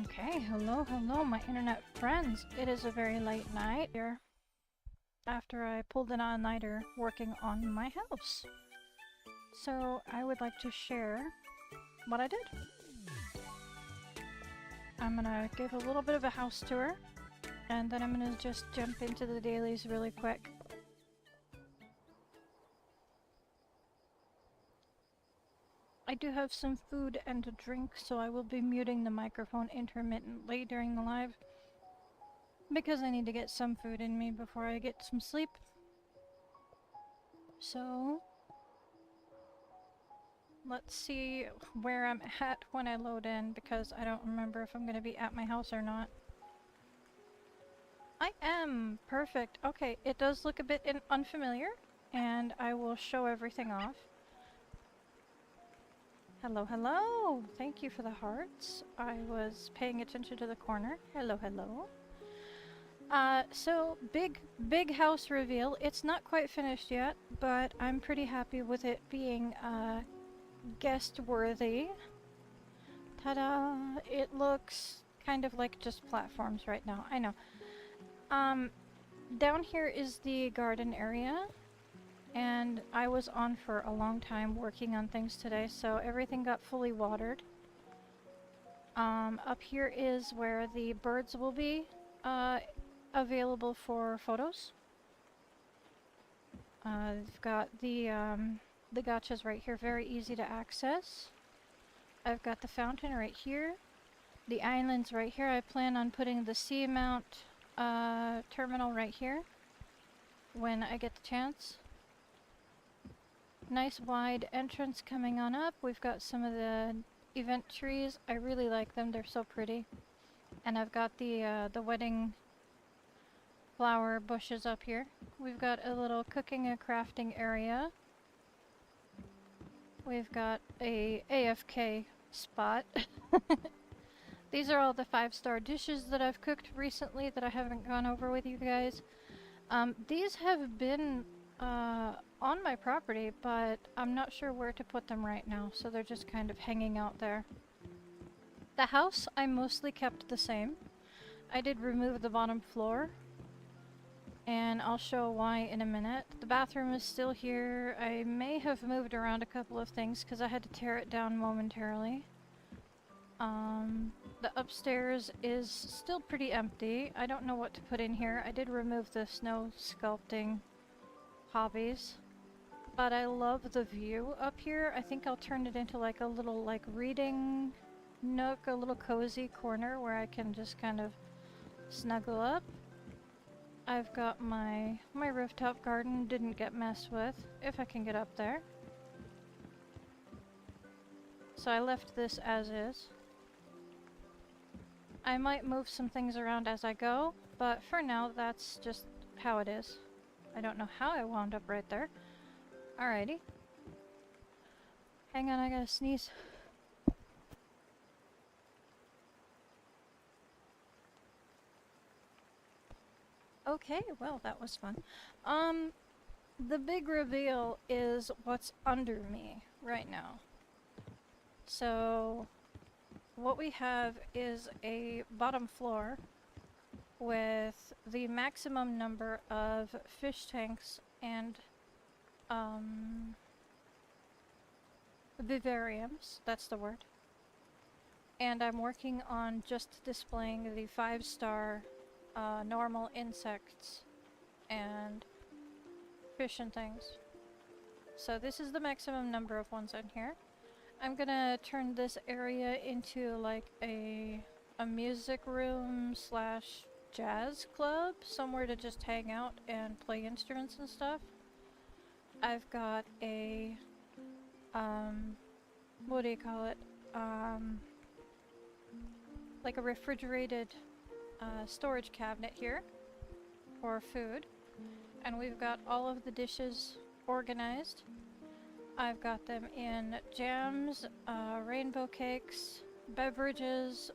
Okay, hello, hello, my internet friends. It is a very late night here after I pulled an all-nighter working on my house. So I would like to share what I did. I'm gonna give a little bit of a house tour, and then I'm gonna just jump into the dailies really quick. I do have some food and a drink, so I will be muting the microphone intermittently during the live because I need to get some food in me before I get some sleep. So let's see where I'm at when I load in, because I don't remember if I'm going to be at my house or not. I am! Perfect. Okay, it does look a bit unfamiliar, and I will show everything off. Hello, hello! Thank you for the hearts. I was paying attention to the corner. Hello, hello. So big house reveal. It's not quite finished yet, but I'm pretty happy with it being, guest worthy. Ta-da! It looks kind of like just platforms right now. I know. Down here is the garden area, and I was on for a long time working on things today, so everything got fully watered. Up here is where the birds will be available for photos. They've got the gotchas right here, very easy to access. I've got the fountain right here. The islands right here. I plan on putting the Seamount terminal right here when I get the chance. Nice wide entrance coming on up. We've got some of the event trees. I really like them. They're so pretty. And I've got the wedding flower bushes up here. We've got a little cooking and crafting area. We've got a AFK spot. These are all the 5-star dishes that I've cooked recently that I haven't gone over with you guys. These have been on my property, but I'm not sure where to put them right now, so they're just kind of hanging out there. The house I mostly kept the same. I did remove the bottom floor, and I'll show why in a minute. The bathroom is still here. I may have moved around a couple of things because I had to tear it down momentarily. The upstairs is still pretty empty. I don't know what to put in here. I did remove the snow sculpting hobbies, but I love the view up here. I think I'll turn it into like a little reading nook, a little cozy corner where I can just kind of snuggle up. I've got my rooftop garden, didn't get messed with, if I can get up there. So I left this as is. I might move some things around as I go, but for now that's just how it is. I don't know how I wound up right there. Alrighty. Hang on, I gotta sneeze. Okay, well, that was fun. The big reveal is what's under me right now. So, what we have is a bottom floor with the maximum number of fish tanks and vivariums, that's the word. And I'm working on just displaying the 5-star normal insects and fish and things. So this is the maximum number of ones in here. I'm gonna turn this area into like a music room slash jazz club, somewhere to just hang out and play instruments and stuff. I've got a what do you call it? Like a refrigerated storage cabinet here for food, and we've got all of the dishes organized. I've got them in jams, rainbow cakes, beverages,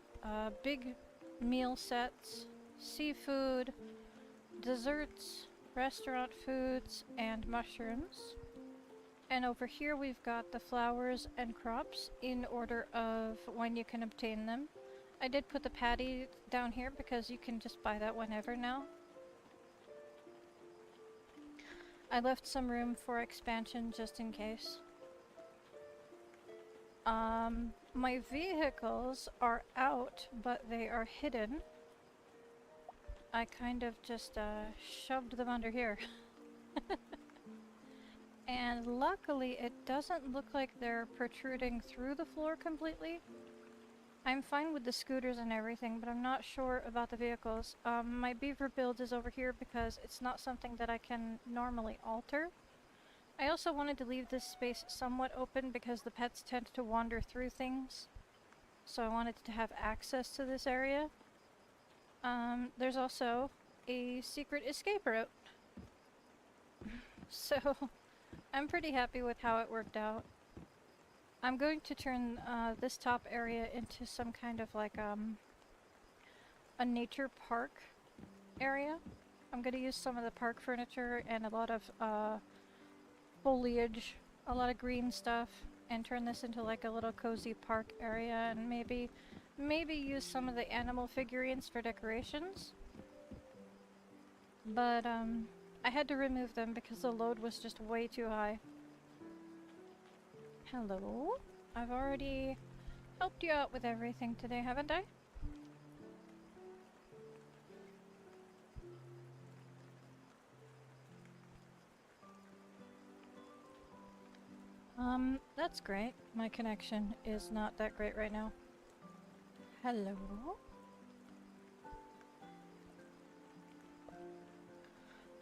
big meal sets, seafood, desserts, restaurant foods, and mushrooms. And over here we've got the flowers and crops in order of when you can obtain them. I did put the patty down here because you can just buy that whenever now. I left some room for expansion just in case. My vehicles are out, but they are hidden. I kind of just shoved them under here. And luckily it doesn't look like they're protruding through the floor completely. I'm fine with the scooters and everything, but I'm not sure about the vehicles. My beaver build is over here because it's not something that I can normally alter. I also wanted to leave this space somewhat open because the pets tend to wander through things. So I wanted to have access to this area. There's also a secret escape route. So I'm pretty happy with how it worked out. I'm going to turn this top area into some kind of like a nature park area. I'm going to use some of the park furniture and a lot of foliage, a lot of green stuff, and turn this into like a little cozy park area, and maybe use some of the animal figurines for decorations. But I had to remove them because the load was just way too high. Hello? I've already helped you out with everything today, haven't I? That's great. My connection is not that great right now. Hello?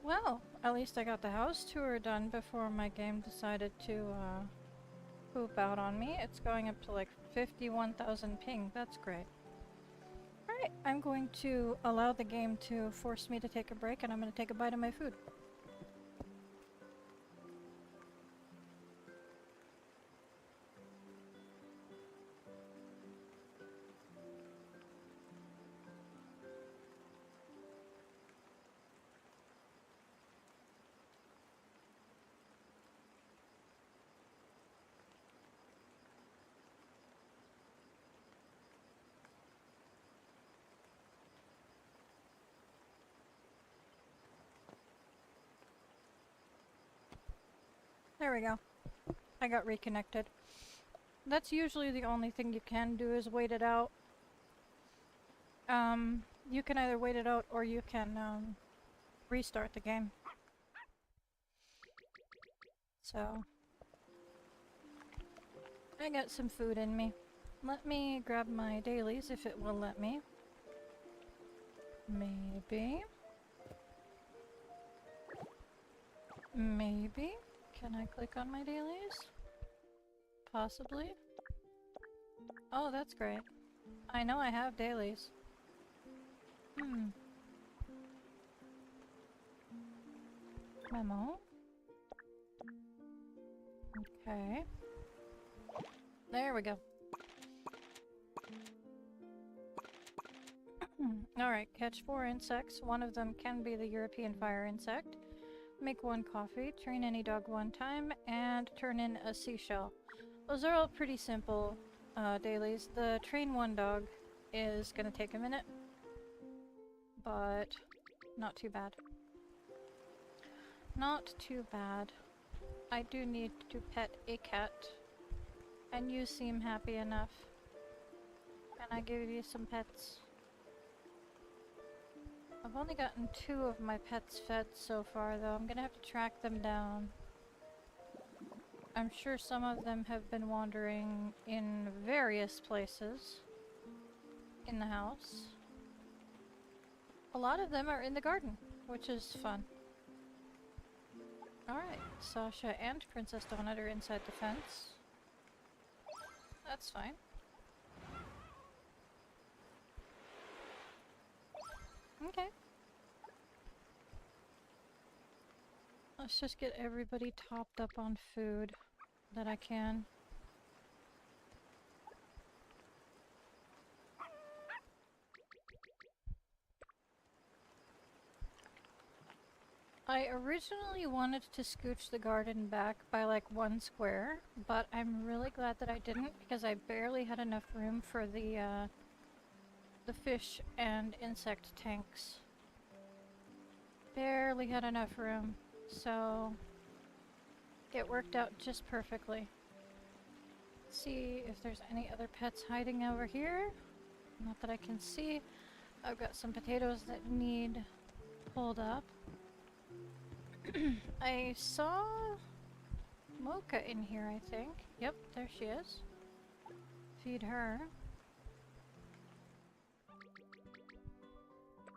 Well, at least I got the house tour done before my game decided to, poop out on me. It's going up to like 51,000 ping. That's great. Alright, I'm going to allow the game to force me to take a break, and I'm going to take a bite of my food. There we go. I got reconnected. That's usually the only thing you can do is wait it out. You can either wait it out or you can, restart the game. So, I got some food in me. Let me grab my dailies if it will let me. Maybe. Maybe. Can I click on my dailies? Possibly. Oh, that's great. I know I have dailies. Memo. Okay. There we go. Alright, catch 4 insects. One of them can be the European fire insect. Make 1 coffee, train any dog 1 time, and turn in a seashell. Those are all pretty simple dailies. The train 1 dog is gonna take a minute, but not too bad. Not too bad. I do need to pet a cat, and you seem happy enough. Can I give you some pets? I've only gotten 2 of my pets fed so far, though. I'm gonna have to track them down. I'm sure some of them have been wandering in various places in the house. A lot of them are in the garden, which is fun. Alright, Sasha and Princess Donut are inside the fence. That's fine. Okay. Let's just get everybody topped up on food that I can. I originally wanted to scooch the garden back by like 1 square, but I'm really glad that I didn't because I barely had enough room for the the fish and insect tanks. Barely had enough room, so it worked out just perfectly. Let's see if there's any other pets hiding over here. Not that I can see. I've got some potatoes that need pulled up. I saw Mocha in here, I think. Yep, there she is. Feed her.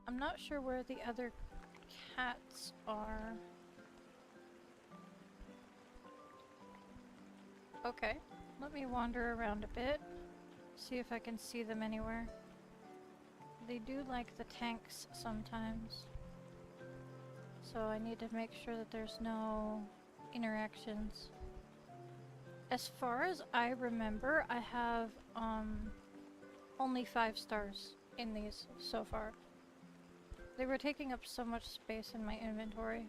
I'm not sure where the other cats are. Okay, let me wander around a bit. See if I can see them anywhere. They do like the tanks sometimes. So I need to make sure that there's no interactions. As far as I remember, I have only 5 stars in these so far. They were taking up so much space in my inventory.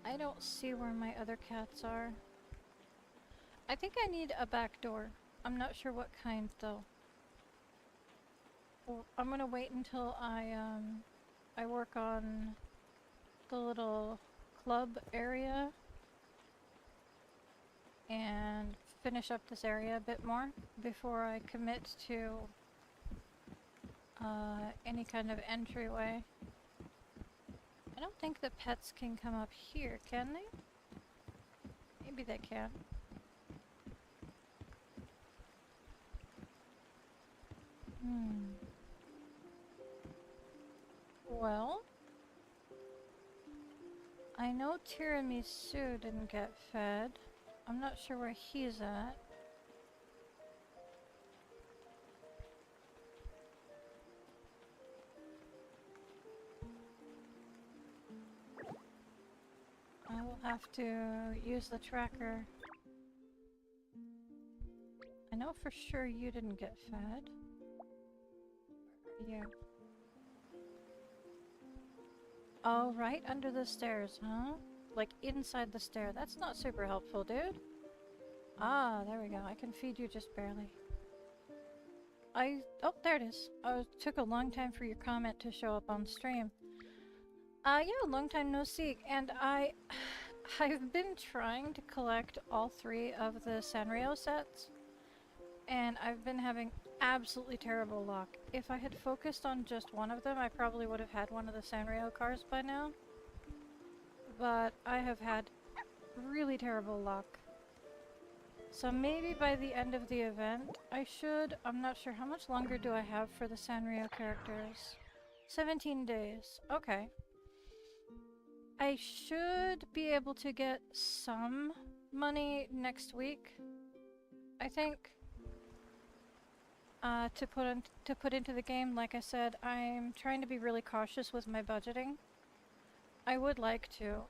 I don't see where my other cats are. I think I need a back door. I'm not sure what kind though. Well, I'm gonna wait until I work on the little club area and finish up this area a bit more before I commit to any kind of entryway. I don't think the pets can come up here, can they? Maybe they can. Well, I know Tiramisu didn't get fed. I'm not sure where he's at. I will have to use the tracker. I know for sure you didn't get fed. Where are you? Oh, right under the stairs, huh? Like inside the stair. That's not super helpful, dude. Ah, there we go. I can feed you just barely. Oh, there it is. It took a long time for your comment to show up on stream. Yeah, long time no see. And I've been trying to collect all 3 of the Sanrio sets. And I've been having absolutely terrible luck. If I had focused on just one of them, I probably would have had one of the Sanrio cars by now. But I have had really terrible luck. So maybe by the end of the event, I should... I'm not sure. How much longer do I have for the Sanrio characters? 17 days. Okay. I should be able to get some money next week, I think. To put into the game. Like I said, I'm trying to be really cautious with my budgeting. I would like to.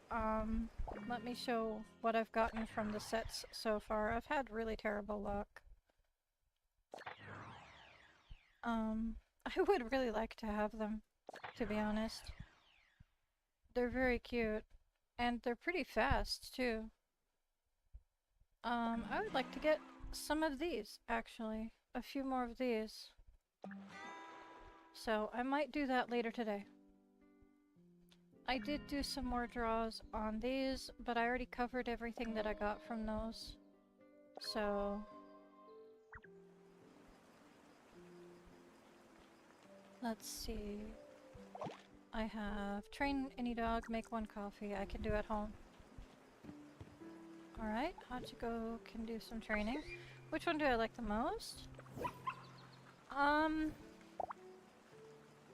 Let me show what I've gotten from the sets so far. I've had really terrible luck. I would really like to have them, to be honest. They're very cute. And they're pretty fast, too. I would like to get some of these, actually. A few more of these. So I might do that later today. I did do some more draws on these, but I already covered everything that I got from those. So... let's see. I have train any dog, make 1 coffee. I can do at home. Alright, Hachiko can do some training. Which one do I like the most?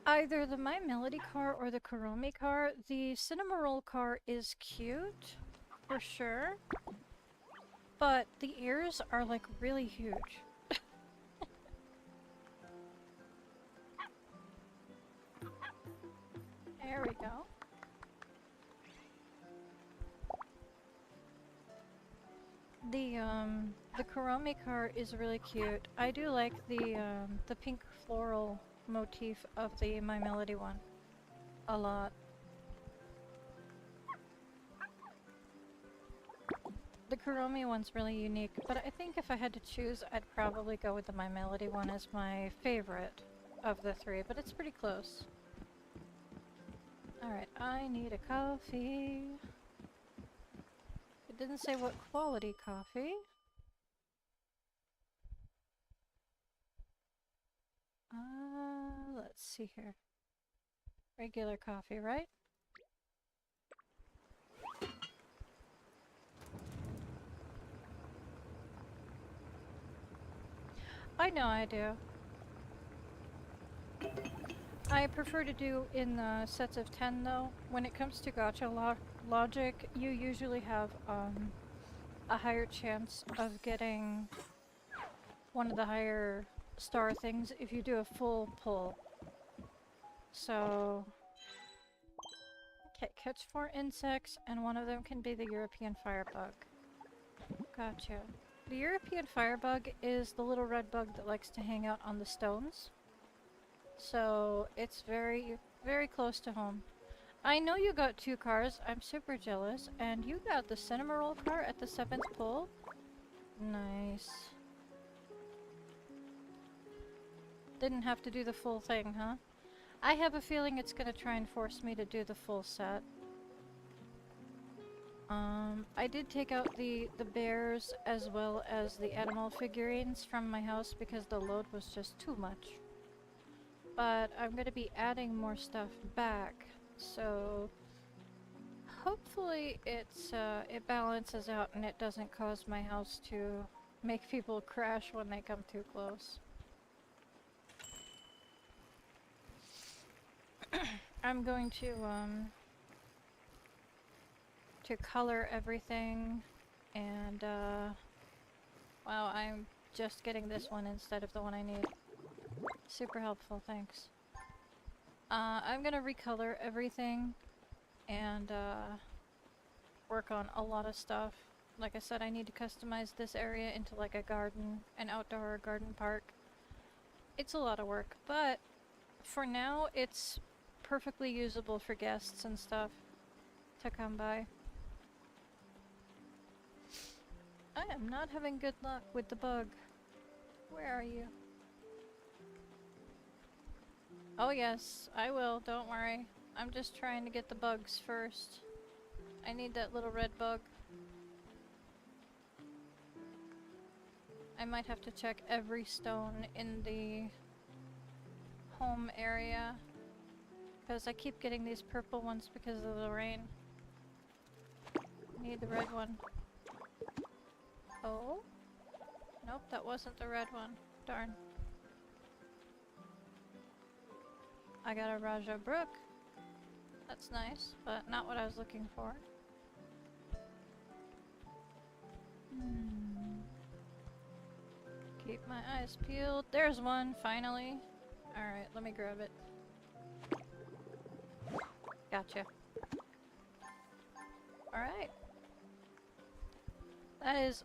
Either the My Melody car or the Kuromi car. The Cinema Roll car is cute, for sure. But the ears are like really huge. There we go. The Kuromi car is really cute. I do like the pink floral motif of the My Melody one a lot. The Kuromi one's really unique, but I think if I had to choose, I'd probably go with the My Melody one as my favorite of the three, but it's pretty close. Alright, I need a coffee. It didn't say what quality coffee. Let's see here. Regular coffee, right? I know I do. I prefer to do in sets of 10 though. When it comes to gacha logic, you usually have a higher chance of getting one of the higher star things if you do a full pull. So, okay, catch 4 insects, and one of them can be the European firebug. Gotcha. The European firebug is the little red bug that likes to hang out on the stones. So, it's very, very close to home. I know you got 2 cars, I'm super jealous, and you got the cinema roll car at the 7th pull? Nice. Didn't have to do the full thing, huh? I have a feeling it's gonna try and force me to do the full set. I did take out the bears as well as the animal figurines from my house because the load was just too much. But I'm gonna be adding more stuff back, so hopefully it balances out and it doesn't cause my house to make people crash when they come too close. I'm going to color everything, and wow, I'm just getting this one instead of the one I need. Super helpful, thanks. I'm gonna recolor everything and work on a lot of stuff. Like I said, I need to customize this area into like a garden, an outdoor garden park. It's a lot of work, but for now it's perfectly usable for guests and stuff to come by. I am not having good luck with the bug. Where are you? Oh yes, I will, don't worry. I'm just trying to get the bugs first. I need that little red bug. I might have to check every stone in the home area, because I keep getting these purple ones because of the rain. Need the red one. Oh? Nope, that wasn't the red one. Darn. I got a Raja Brook. That's nice, but not what I was looking for. Keep my eyes peeled. There's one, finally. Alright, let me grab it. Gotcha. Alright. That is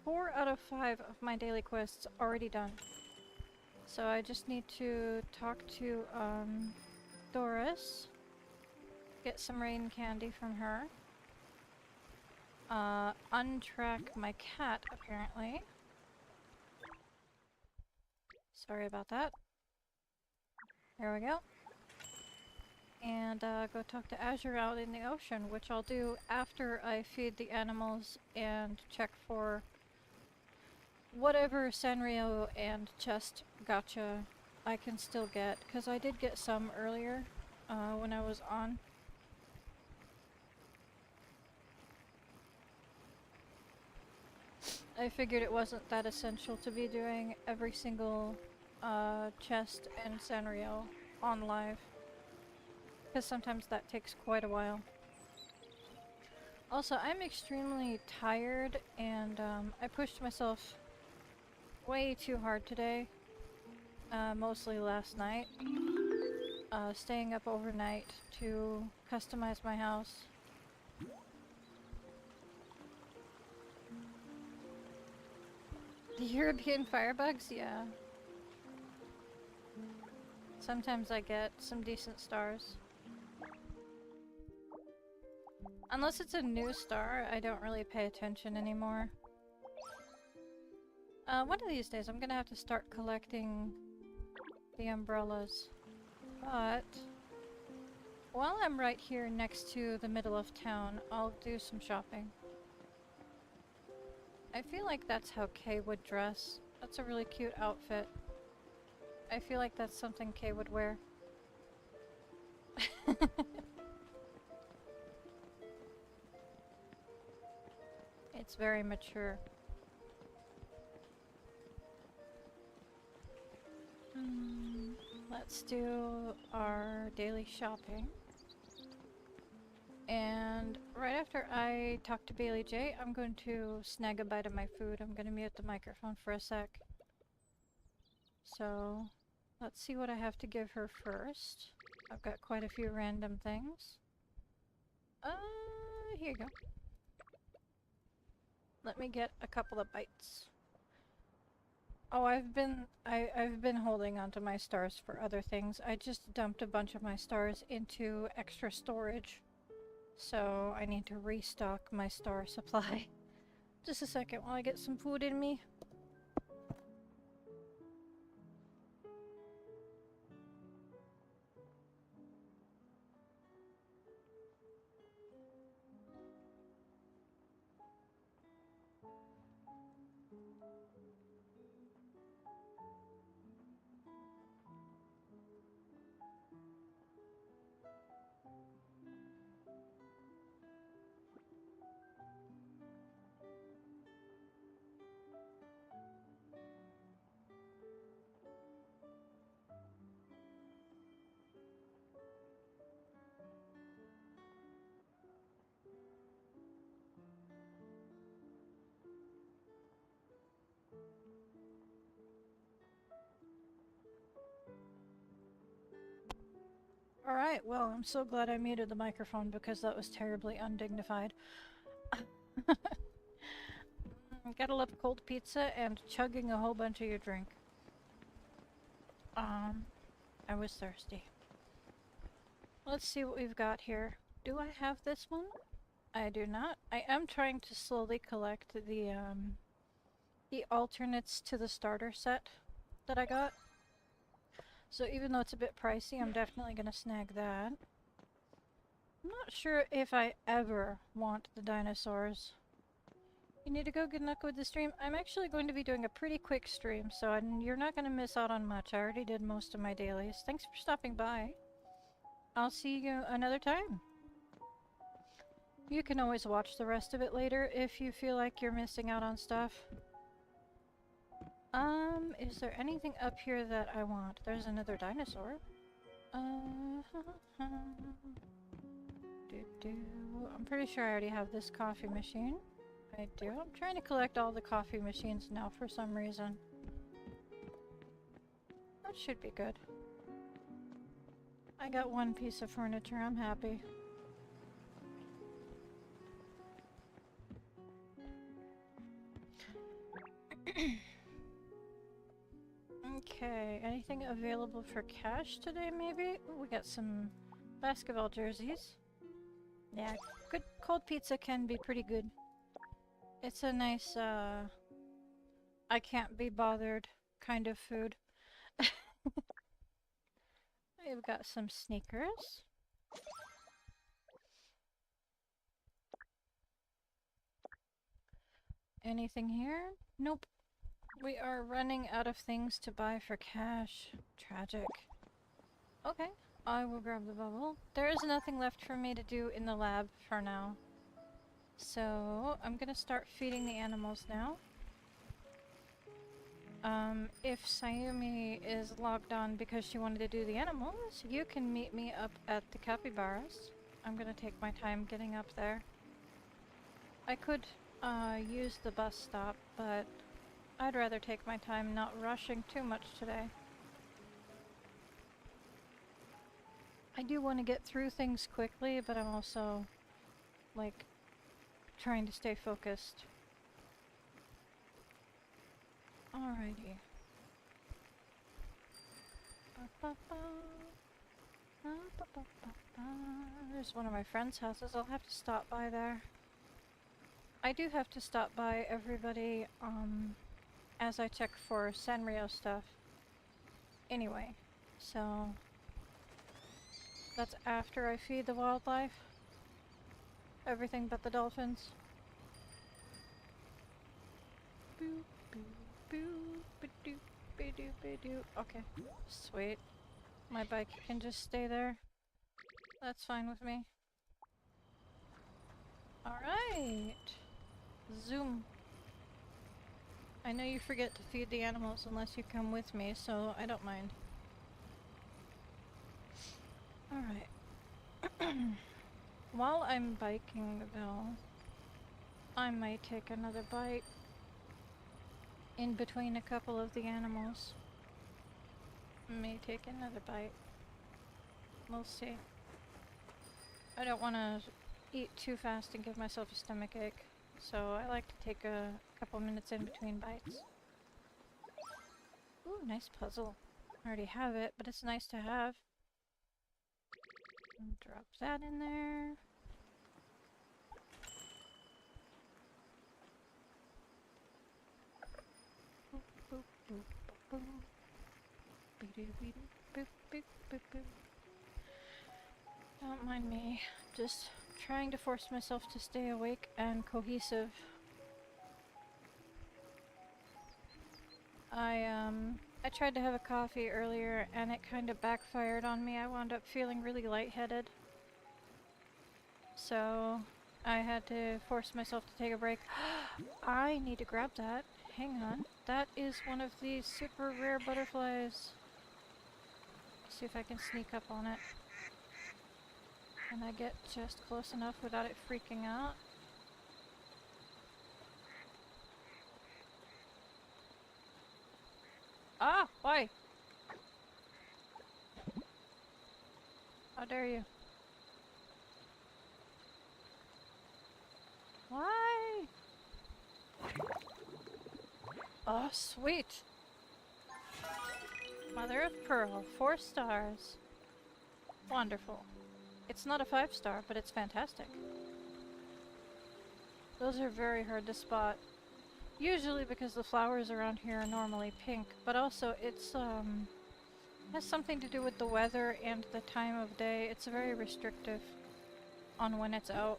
4 out of 5 of my daily quests already done. So I just need to talk to Doris, get some rain candy from her, untrack my cat apparently. Sorry about that. There we go. And go talk to Azure out in the ocean, which I'll do after I feed the animals and check for whatever Sanrio and chest gacha I can still get, because I did get some earlier when I was on. I figured it wasn't that essential to be doing every single chest and Sanrio on live, because sometimes that takes quite a while. Also, I'm extremely tired, and I pushed myself way too hard today, mostly last night, staying up overnight to customize my house. The European firebugs? Yeah. Sometimes I get some decent stars. Unless it's a new star, I don't really pay attention anymore. One of these days I'm gonna have to start collecting the umbrellas. But while I'm right here next to the middle of town, I'll do some shopping. I feel like that's how Kay would dress. That's a really cute outfit. I feel like that's something Kay would wear. It's very mature. Let's do our daily shopping. And right after I talk to Bailey J, I'm going to snag a bite of my food. I'm going to mute the microphone for a sec. So, let's see what I have to give her first. I've got quite a few random things. Here you go. Let me get a couple of bites. Oh, I've been holding onto my stars for other things. I just dumped a bunch of my stars into extra storage. So I need to restock my star supply. Just a second while I get some food in me. Alright, well, I'm so glad I muted the microphone because that was terribly undignified. Gotta love cold pizza and chugging a whole bunch of your drink. I was thirsty. Let's see what we've got here. Do I have this one? I do not. I am trying to slowly collect the alternates to the starter set that I got. So even though it's a bit pricey, I'm definitely gonna snag that. I'm not sure if I ever want the dinosaurs. You need to go, good luck with the stream. I'm actually going to be doing a pretty quick stream, so you're not going to miss out on much. I already did most of my dailies. Thanks for stopping by. I'll see you another time. You can always watch the rest of it later if you feel like you're missing out on stuff. Is there anything up here that I want? There's another dinosaur. I'm pretty sure I already have this coffee machine. I do. I'm trying to collect all the coffee machines now for some reason. That should be good. I got one piece of furniture. I'm happy. Okay, anything available for cash today, maybe? Ooh, we got some basketball jerseys. Yeah, good cold pizza can be pretty good. It's a nice, I can't be bothered kind of food. We've got some sneakers. Anything here? Nope. We are running out of things to buy for cash. Tragic. Okay, I will grab the bubble. There is nothing left for me to do in the lab for now. So, I'm gonna start feeding the animals now. If Sayumi is logged on because she wanted to do the animals, you can meet me up at the capybaras. I'm gonna take my time getting up there. I could, use the bus stop, but I'd rather take my time not rushing too much today. I do want to get through things quickly, but I'm also, like, trying to stay focused. Alrighty. Ba, ba, ba. There's one of my friend's houses. I'll have to stop by there. I do have to stop by everybody, as I check for Sanrio stuff. Anyway, so that's after I feed the wildlife. Everything but the dolphins. Boo, boo, boo, ba-doo, ba-doo, ba-doo. Okay, sweet. My bike can just stay there. That's fine with me. Alright. Zoom. I know you forget to feed the animals unless you come with me, so I don't mind. Alright. While I'm biking, though, I might take another bite in between a couple of the animals. May take another bite. We'll see. I don't want to eat too fast and give myself a stomach ache, so I like to take a couple minutes in between bites. Ooh, nice puzzle. I already have it, but it's nice to have. Drop that in there. Boop, boop, boop, boop, boop. Boop, boop, boop, boop. Don't mind me. Just trying to force myself to stay awake and cohesive. I tried to have a coffee earlier and it kind of backfired on me. I wound up feeling really lightheaded. So I had to force myself to take a break. I need to grab that. Hang on. That is one of these super rare butterflies. See if I can sneak up on it. Can I get just close enough without it freaking out? Ah! Why? How dare you? Why? Oh, sweet! Mother of Pearl, 4 stars. Wonderful. It's not a 5-star, but it's fantastic. Those are very hard to spot. Usually because the flowers around here are normally pink, but also it's, has something to do with the weather and the time of day. It's very restrictive on when it's out.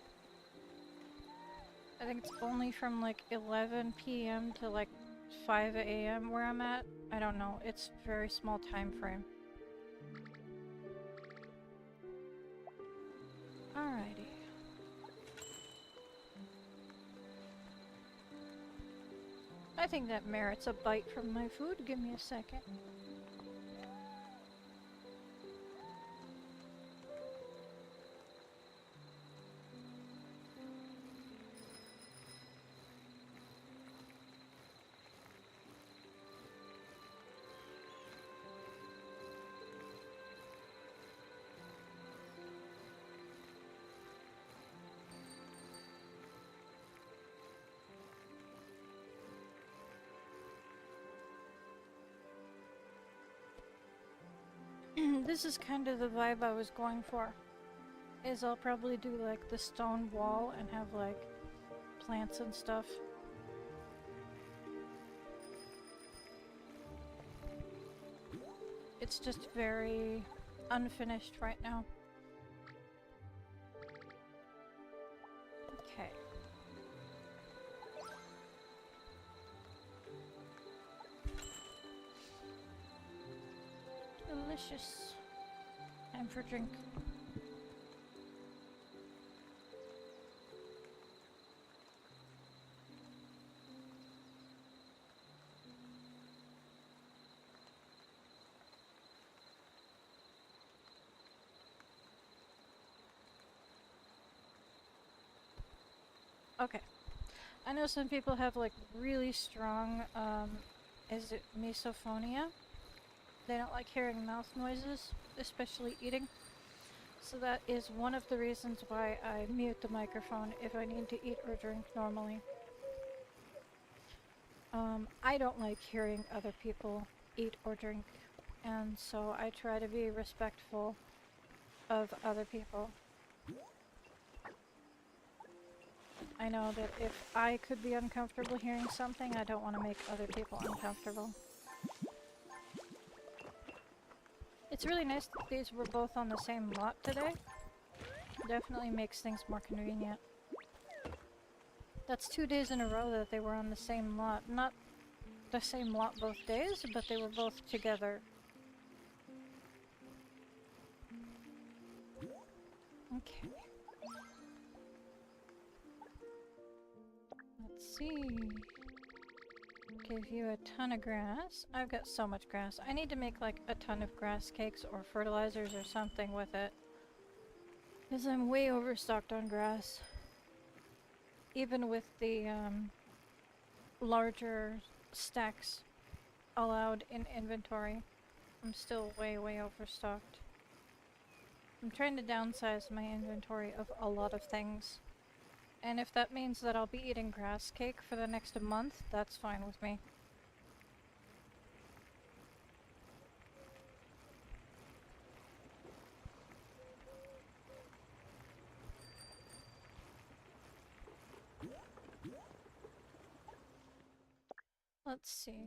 I think it's only from like 11 p.m. to like 5 a.m. where I'm at. I don't know. It's a very small time frame. Alrighty. I think that merits a bite from my food. Give me a second. This is kind of the vibe I was going for. Is I'll probably do like the stone wall and have like plants and stuff. It's just very unfinished right now. Okay. Delicious. Time for a drink. Okay. I know some people have like really strong, is it misophonia? They don't like hearing mouth noises, especially eating. So that is one of the reasons why I mute the microphone if I need to eat or drink normally. I don't like hearing other people eat or drink, and so I try to be respectful of other people. I know that if I could be uncomfortable hearing something, I don't want to make other people uncomfortable. It's really nice that these were both on the same lot today. Definitely makes things more convenient. That's 2 days in a row that they were on the same lot. Not the same lot both days, but they were both together. Okay. Let's see. Give you a ton of grass. I've got so much grass. I need to make like a ton of grass cakes or fertilizers or something with it. Because I'm way overstocked on grass. Even with the larger stacks allowed in inventory, I'm still way overstocked. I'm trying to downsize my inventory of a lot of things. And if that means that I'll be eating grass cake for the next month, that's fine with me. Let's see.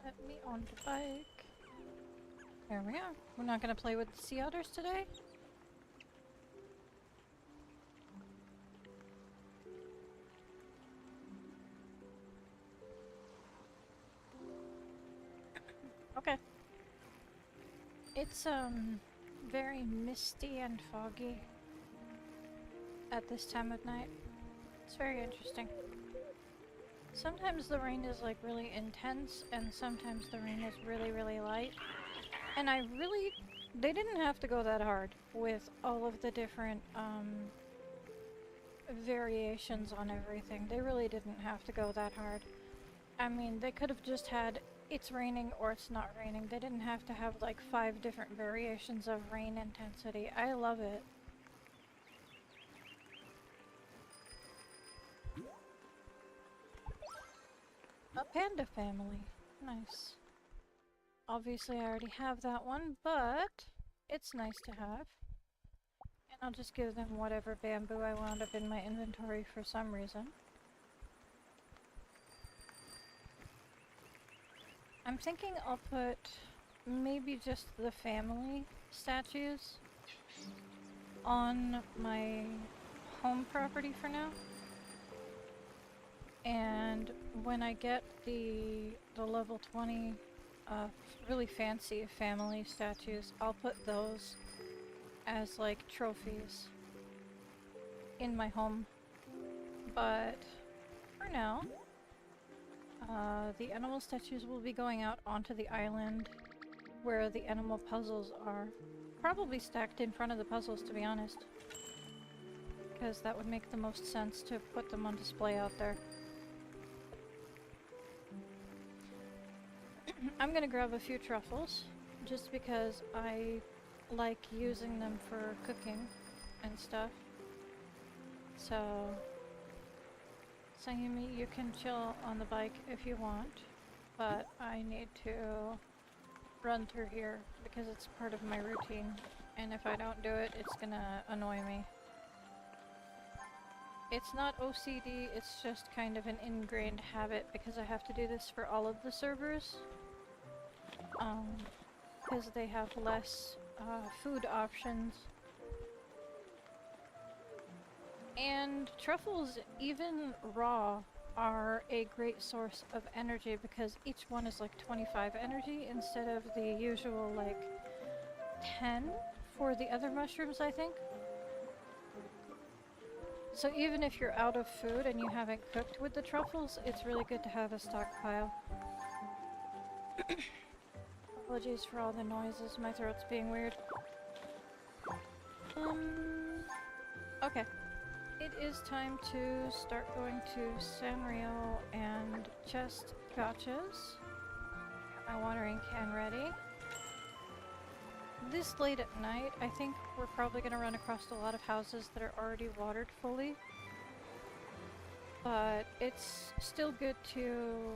Let me on the bike. There we are. We're not gonna play with the sea otters today? Okay. It's very misty and foggy at this time of night. It's very interesting. Sometimes the rain is like really intense and sometimes the rain is really light. And they didn't have to go that hard with all of the different variations on everything. They really didn't have to go that hard. I mean, they could have just had it's raining or it's not raining. They didn't have to have like 5 different variations of rain intensity. I love it. A panda family. Nice. Obviously I already have that one, but it's nice to have. And I'll just give them whatever bamboo I wound up in my inventory for some reason. I'm thinking I'll put maybe just the family statues on my home property for now. And when I get the level 20 really fancy family statues, I'll put those as like trophies in my home. But for now, the animal statues will be going out onto the island where the animal puzzles are. Probably stacked in front of the puzzles, to be honest. Because that would make the most sense to put them on display out there. I'm gonna grab a few truffles, just because I like using them for cooking and stuff. So, Sayumi, you can chill on the bike if you want, but I need to run through here because it's part of my routine, and if I don't do it, it's gonna annoy me. It's not OCD, it's just kind of an ingrained habit because I have to do this for all of the servers. Because they have less food options. And truffles, even raw, are a great source of energy because each one is like 25 energy instead of the usual like 10 for the other mushrooms, I think. So even if you're out of food and you haven't cooked with the truffles, it's really good to have a stockpile. Apologies for all the noises, my throat's being weird. Okay. It is time to start going to Sanrio and chest gotchas. Got my watering can ready. This late at night, I think we're probably going to run across a lot of houses that are already watered fully. But it's still good to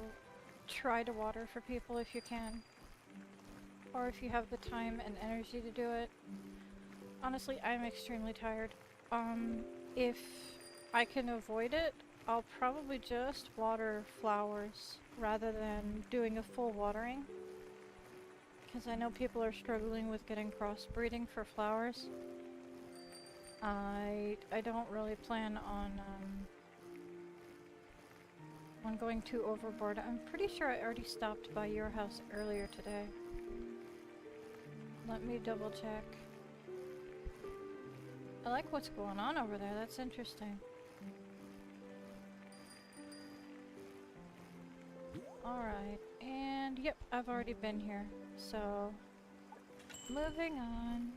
try to water for people if you can. or if you have the time and energy to do it. Honestly, I'm extremely tired. If I can avoid it, I'll probably just water flowers rather than doing a full watering. Because I know people are struggling with getting crossbreeding for flowers. I don't really plan on going too overboard. I'm pretty sure I already stopped by your house earlier today. Let me double check. I like what's going on over there. That's interesting. Alright, and yep, I've already been here. So, moving on.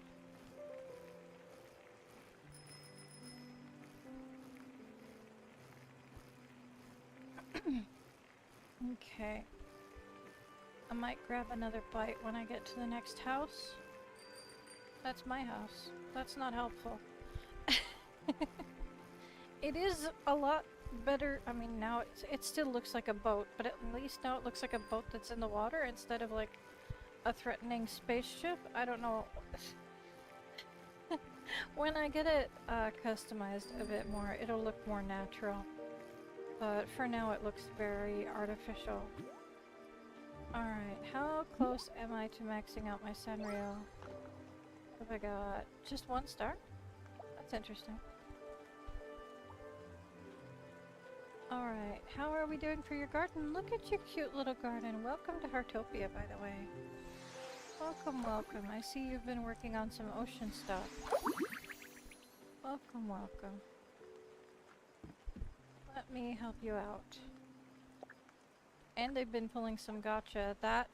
Okay. I might grab another bite when I get to the next house. That's my house. That's not helpful. It is a lot better. I mean, now it still looks like a boat, but at least now it looks like a boat that's in the water instead of like a threatening spaceship. I don't know. When I get it customized a bit more, it'll look more natural. But for now, it looks very artificial. Alright, how close am I to maxing out my Sanrio? What have I got? Just 1 star? That's interesting. Alright, how are we doing for your garden? Look at your cute little garden. Welcome to Heartopia, by the way. Welcome, welcome. I see you've been working on some ocean stuff. Welcome, welcome. Let me help you out. And they've been pulling some gotcha. That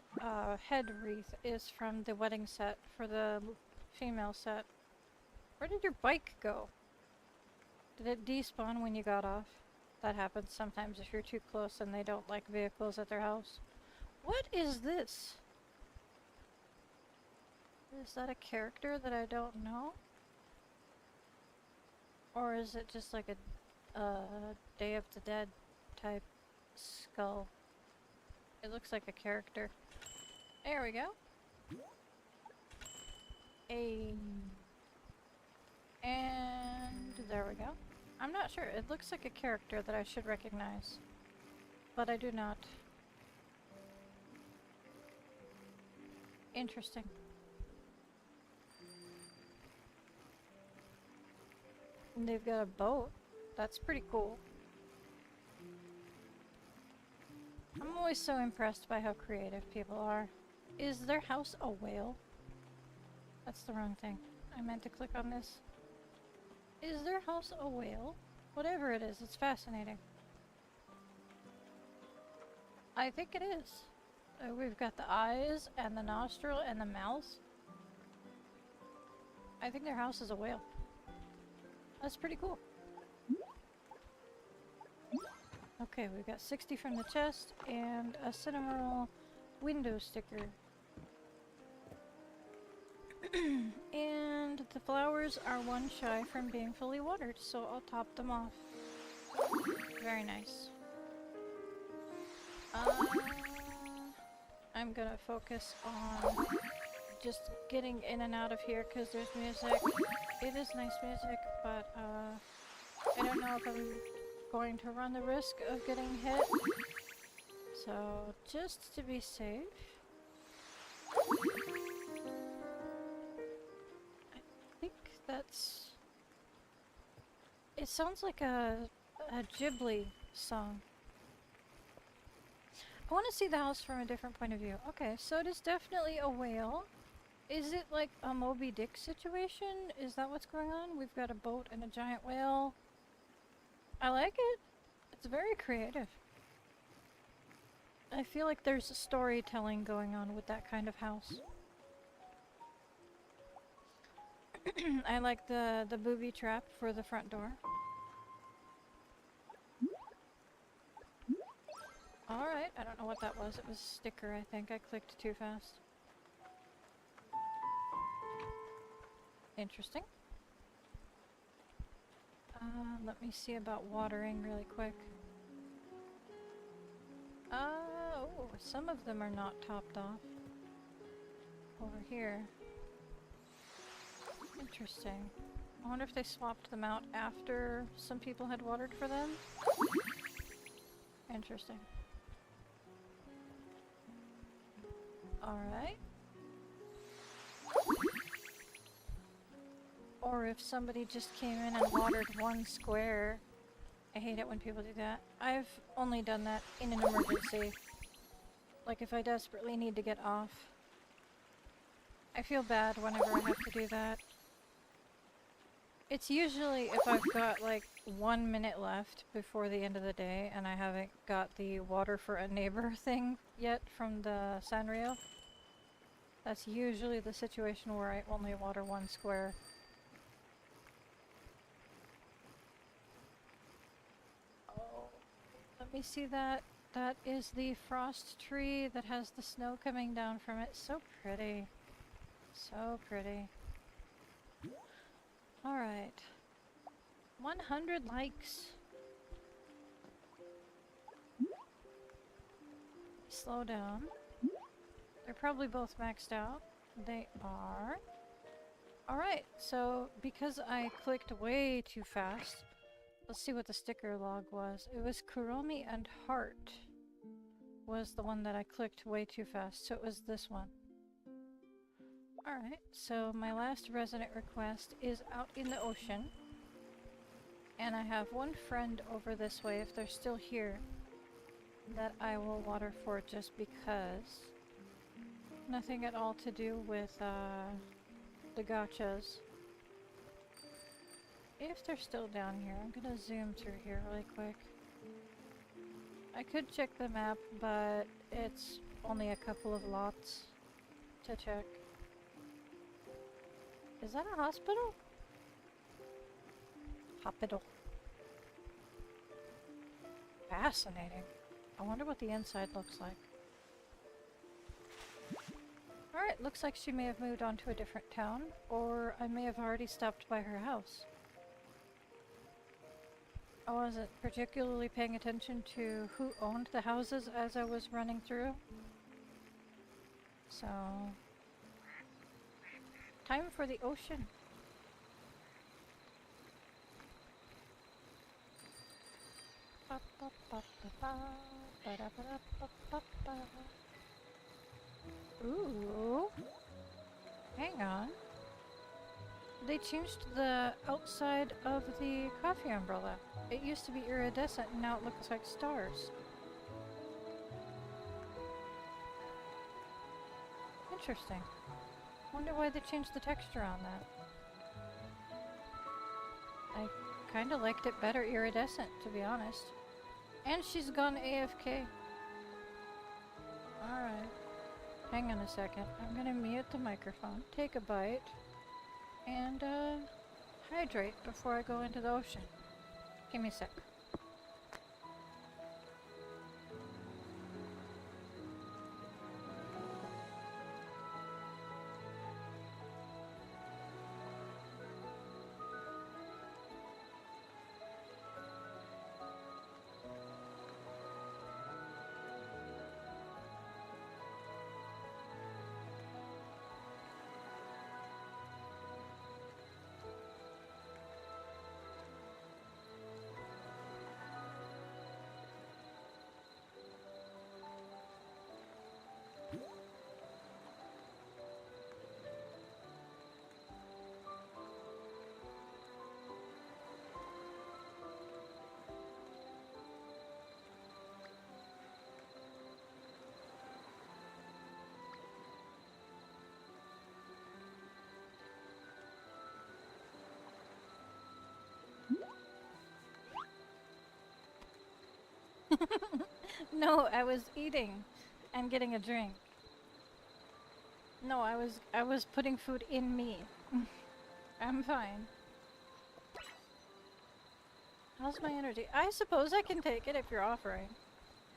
head wreath is from the wedding set for the female set. Where did your bike go? Did it despawn when you got off? That happens sometimes if you're too close and they don't like vehicles at their house. What is this? Is that a character that I don't know? Or is it just like a Day of the Dead type skull? It looks like a character. There we go. And there we go. I'm not sure. It looks like a character that I should recognize. But I do not. Interesting. And they've got a boat. That's pretty cool. I'm always so impressed by how creative people are. Is their house a whale? That's the wrong thing. I meant to click on this. Is their house a whale? Whatever it is, it's fascinating. I think it is. We've got the eyes and the nostril and the mouth. I think their house is a whale. That's pretty cool. Okay, we've got 60 from the chest and a Cinnamoroll window sticker. And the flowers are 1 shy from being fully watered, so I'll top them off. Very nice. I'm gonna focus on just getting in and out of here because there's music. It is nice music, but I don't know if I'm going to run the risk of getting hit. So, just to be safe. I think that's... It sounds like a Ghibli song. I want to see the house from a different point of view. Okay, so it is definitely a whale. Is it like a Moby Dick situation? Is that what's going on? We've got a boat and a giant whale. I like it. It's very creative. I feel like there's storytelling going on with that kind of house. I like the booby trap for the front door. Alright, I don't know what that was. It was a sticker, I think. I clicked too fast. Interesting. Let me see about watering really quick. Oh, some of them are not topped off. over here. Interesting. I wonder if they swapped them out after some people had watered for them? Interesting. Alright. Or if somebody just came in and watered one square. I hate it when people do that. I've only done that in an emergency. Like if I desperately need to get off. I feel bad whenever I have to do that. It's usually if I've got like 1 minute left before the end of the day and I haven't got the water for a neighbor thing yet from the Sanrio. That's usually the situation where I only water one square. Oh, let me see that. That is the frost tree that has the snow coming down from it. So pretty. So pretty. Alright. 100 likes. Slow down. They're probably both maxed out. They are. Alright, so because I clicked way too fast, let's see what the sticker log was. It was Kuromi and Heart was the one that I clicked way too fast, so it was this one. Alright, so my last resident request is out in the ocean. And I have one friend over this way, if they're still here, that I will water for just because. Nothing at all to do with the gachas. If they're still down here, I'm gonna zoom through here really quick. I could check the map, but it's only a couple of lots to check. Is that a hospital? Hospital. Fascinating. I wonder what the inside looks like. Alright, looks like she may have moved on to a different town, or I may have already stopped by her house. I wasn't particularly paying attention to who owned the houses as I was running through. So... time for the ocean. Ooh. Hang on. They changed the outside of the coffee umbrella. It used to be iridescent and now it looks like stars. Interesting. Wonder why they changed the texture on that. I kinda liked it better iridescent, to be honest. And she's gone AFK. Alright. Hang on a second. I'm gonna mute the microphone, take a bite, and hydrate before I go into the ocean. Give me a sec. No, I was eating and getting a drink. No, I was putting food in me. I'm fine. How's my energy? I suppose I can take it if you're offering.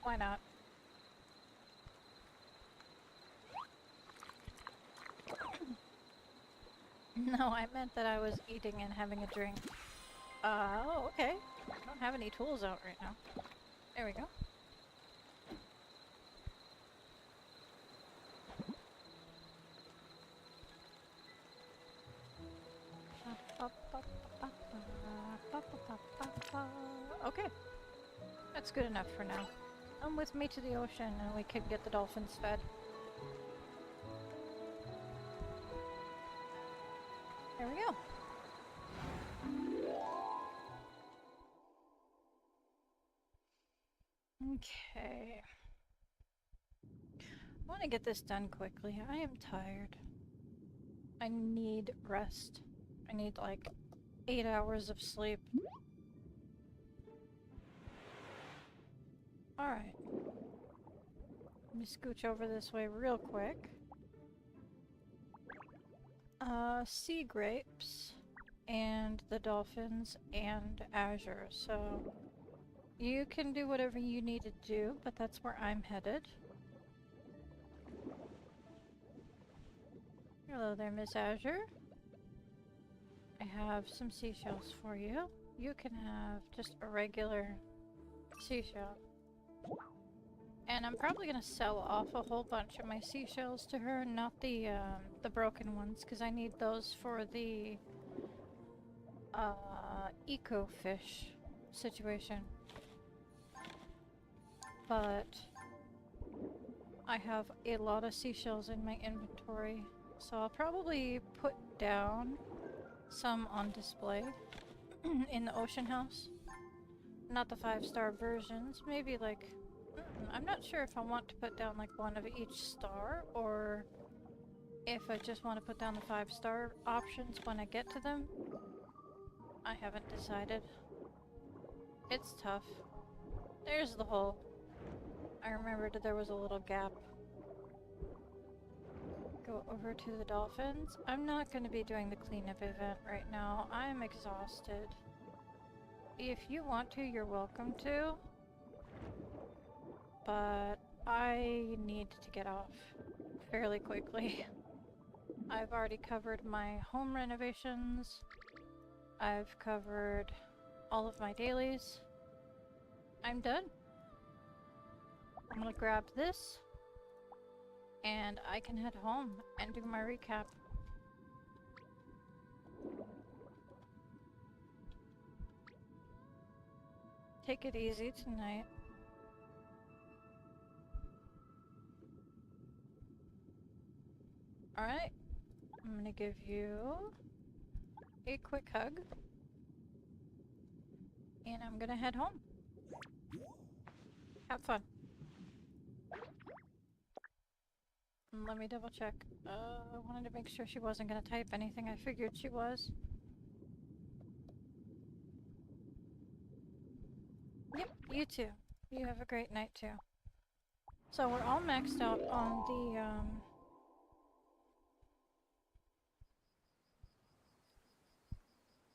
Why not? No, I meant that I was eating and having a drink. Oh, okay. I don't have any tools out right now. There we go. That's good enough for now. Come with me to the ocean and we can get the dolphins fed. There we go. Okay. I want to get this done quickly. I am tired. I need rest. I need like 8 hours of sleep. Alright. Let me scooch over this way real quick. Sea grapes and the dolphins and Azure. So you can do whatever you need to do, but that's where I'm headed. Hello there, Miss Azure. I have some seashells for you. You can have just a regular seashell. And I'm probably gonna sell off a whole bunch of my seashells to her, not the broken ones, because I need those for the eco-fish situation. But I have a lot of seashells in my inventory, so I'll probably put down some on display in the ocean house. Not the 5-star versions, maybe like... I'm not sure if I want to put down like one of each star, or if I just want to put down the 5-star options when I get to them. I haven't decided. It's tough. There's the hole. I remembered that there was a little gap. Go over to the dolphins. I'm not going to be doing the cleanup event right now. I'm exhausted. If you want to, you're welcome to. But I need to get off fairly quickly. I've already covered my home renovations. I've covered all of my dailies. I'm done. I'm gonna grab this and I can head home and do my recap. Take it easy tonight. Alright, I'm gonna give you a quick hug, and I'm gonna head home. Have fun. And let me double check. I wanted to make sure she wasn't gonna type anything. I figured she was. Yep, you too. You have a great night too. So we're all maxed out on the,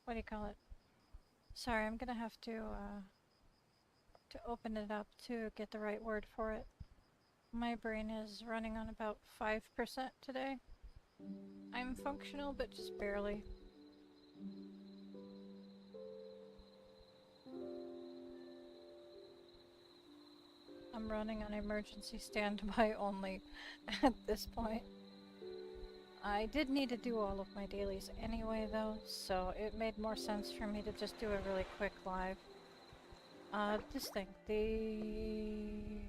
what do you call it? Sorry, I'm gonna have to open it up to get the right word for it. My brain is running on about 5% today. I'm functional, but just barely. I'm running on emergency standby only at this point. I did need to do all of my dailies anyway though, so it made more sense for me to just do a really quick live. This thing, the...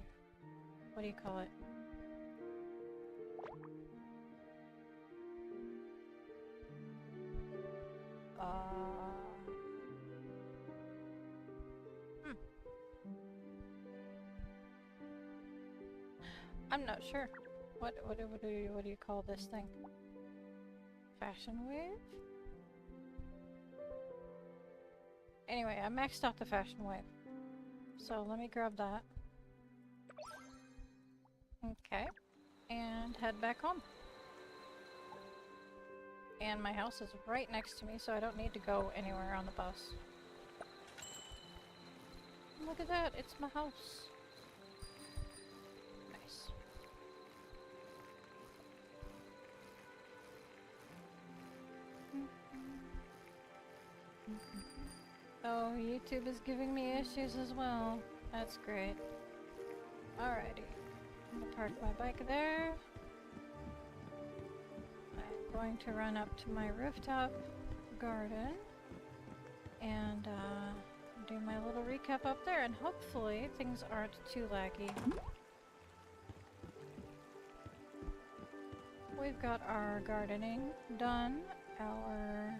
what do you call it? I'm not sure. What do you call this thing? Fashion wave? Anyway, I maxed out the fashion wave. So let me grab that. Okay. And head back home. And my house is right next to me, so I don't need to go anywhere on the bus. Look at that, it's my house. Nice. Oh, YouTube is giving me issues as well. That's great. Alrighty. I'm gonna park my bike there. I'm going to run up to my rooftop garden and do my little recap up there, and hopefully things aren't too laggy. We've got our gardening done, our...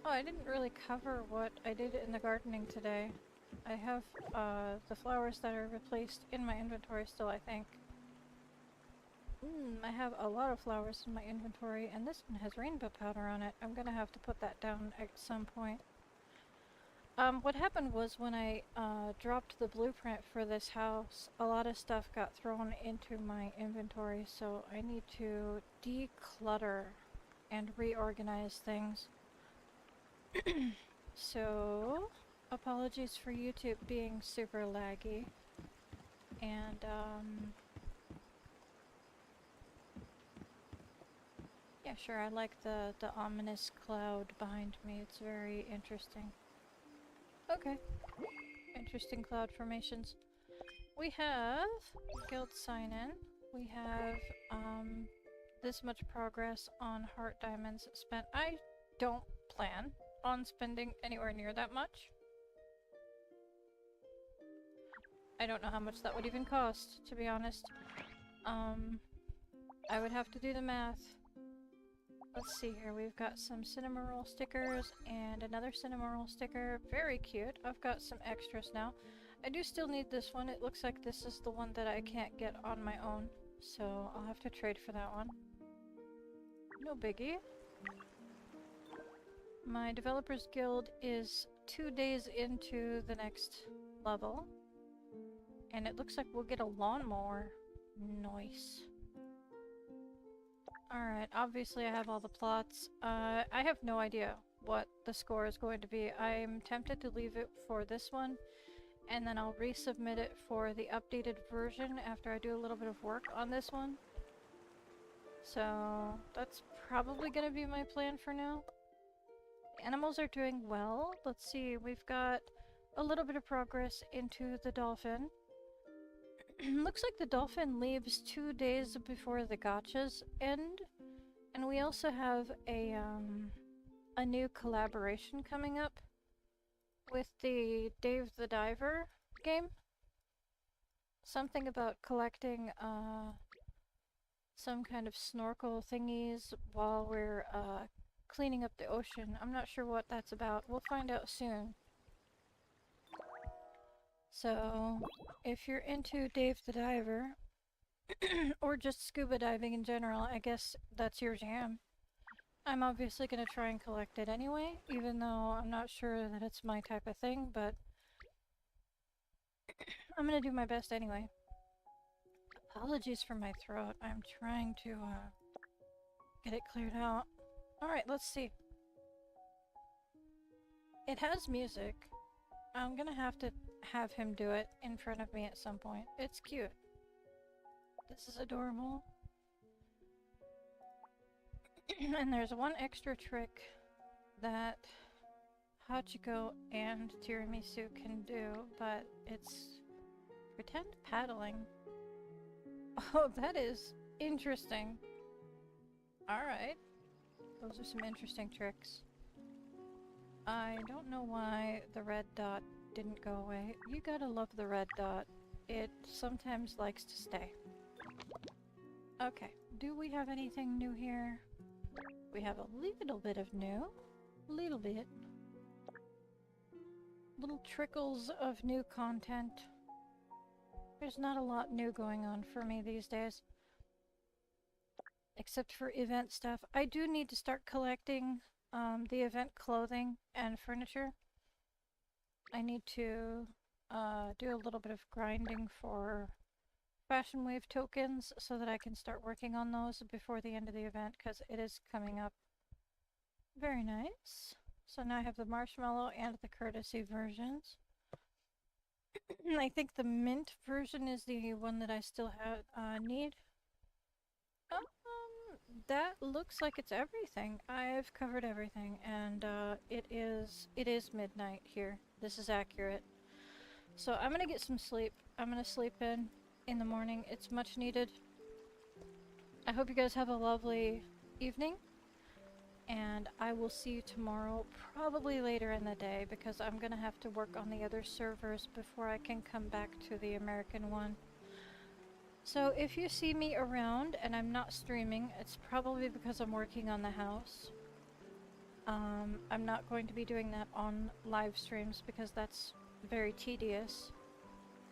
Oh, I didn't really cover what I did in the gardening today. I have the flowers that are replaced in my inventory still, I think. I have a lot of flowers in my inventory, and this one has rainbow powder on it. I'm gonna have to put that down at some point. What happened was when I dropped the blueprint for this house, a lot of stuff got thrown into my inventory, so I need to declutter and reorganize things. So, apologies for YouTube being super laggy. And, yeah, sure, I like the ominous cloud behind me. It's very interesting. Okay. Interesting cloud formations. We have guild sign-in. We have, this much progress on heart diamonds spent. I don't plan on spending anywhere near that much. I don't know how much that would even cost, to be honest. I would have to do the math. Let's see here, we've got some cinema roll stickers and another cinema roll sticker. Very cute. I've got some extras now. I do still need this one. It looks like this is the one that I can't get on my own, so I'll have to trade for that one. No biggie. My developers guild is 2 days into the next level, and it looks like we'll get a lawnmower. Nice. Alright, obviously I have all the plots. I have no idea what the score is going to be. I'm tempted to leave it for this one, and then I'll resubmit it for the updated version after I do a little bit of work on this one. So, that's probably gonna be my plan for now. The animals are doing well. Let's see, we've got a little bit of progress into the dolphin. Looks like the dolphin leaves 2 days before the gotchas end, and we also have a new collaboration coming up with the Dave the Diver game. Something about collecting some kind of snorkel thingies while we're cleaning up the ocean. I'm not sure what that's about. We'll find out soon. So, if you're into Dave the Diver, or just scuba diving in general, I guess that's your jam. I'm obviously going to try and collect it anyway, even though I'm not sure that it's my type of thing, but I'm going to do my best anyway. Apologies for my throat. I'm trying to get it cleared out. Alright, let's see. It has music. I'm going to have him do it in front of me at some point. It's cute. This is adorable. And there's one extra trick that Hachiko and Tiramisu can do, but it's pretend paddling. Oh, that is interesting. Alright. Those are some interesting tricks. I don't know why the red dot didn't go away. You gotta love the red dot. It sometimes likes to stay. Okay, do we have anything new here? We have a little bit of new. Little bit. Little trickles of new content. There's not a lot new going on for me these days. Except for event stuff. I do need to start collecting the event clothing and furniture. I need to do a little bit of grinding for Fashion Wave tokens so that I can start working on those before the end of the event, because it is coming up. Very nice. So now I have the marshmallow and the courtesy versions. I think the mint version is the one that I still need. That looks like it's everything. I've covered everything, and it is midnight here. This is accurate. So I'm gonna get some sleep. I'm gonna sleep in the morning. It's much needed. I hope you guys have a lovely evening. and I will see you tomorrow, probably later in the day, because I'm gonna have to work on the other servers before I can come back to the American one. So if you see me around and I'm not streaming, it's probably because I'm working on the house. I'm not going to be doing that on live streams because that's very tedious.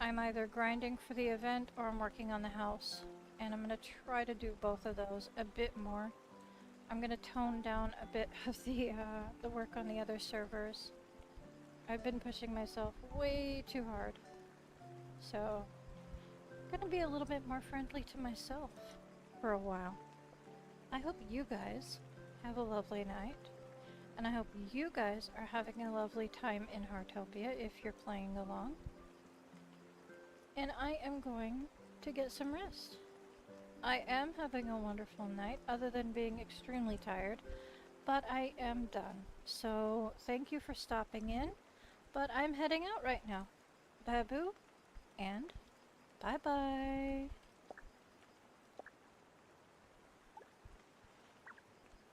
I'm either grinding for the event or I'm working on the house, and I'm going to try to do both of those a bit more. I'm going to tone down a bit of the work on the other servers. I've been pushing myself way too hard, so I'm going to be a little bit more friendly to myself for a while. I hope you guys have a lovely night. And I hope you guys are having a lovely time in Heartopia if you're playing along. And I am going to get some rest. I am having a wonderful night, other than being extremely tired, but I am done. So thank you for stopping in, but I'm heading out right now. Babu, and bye-bye.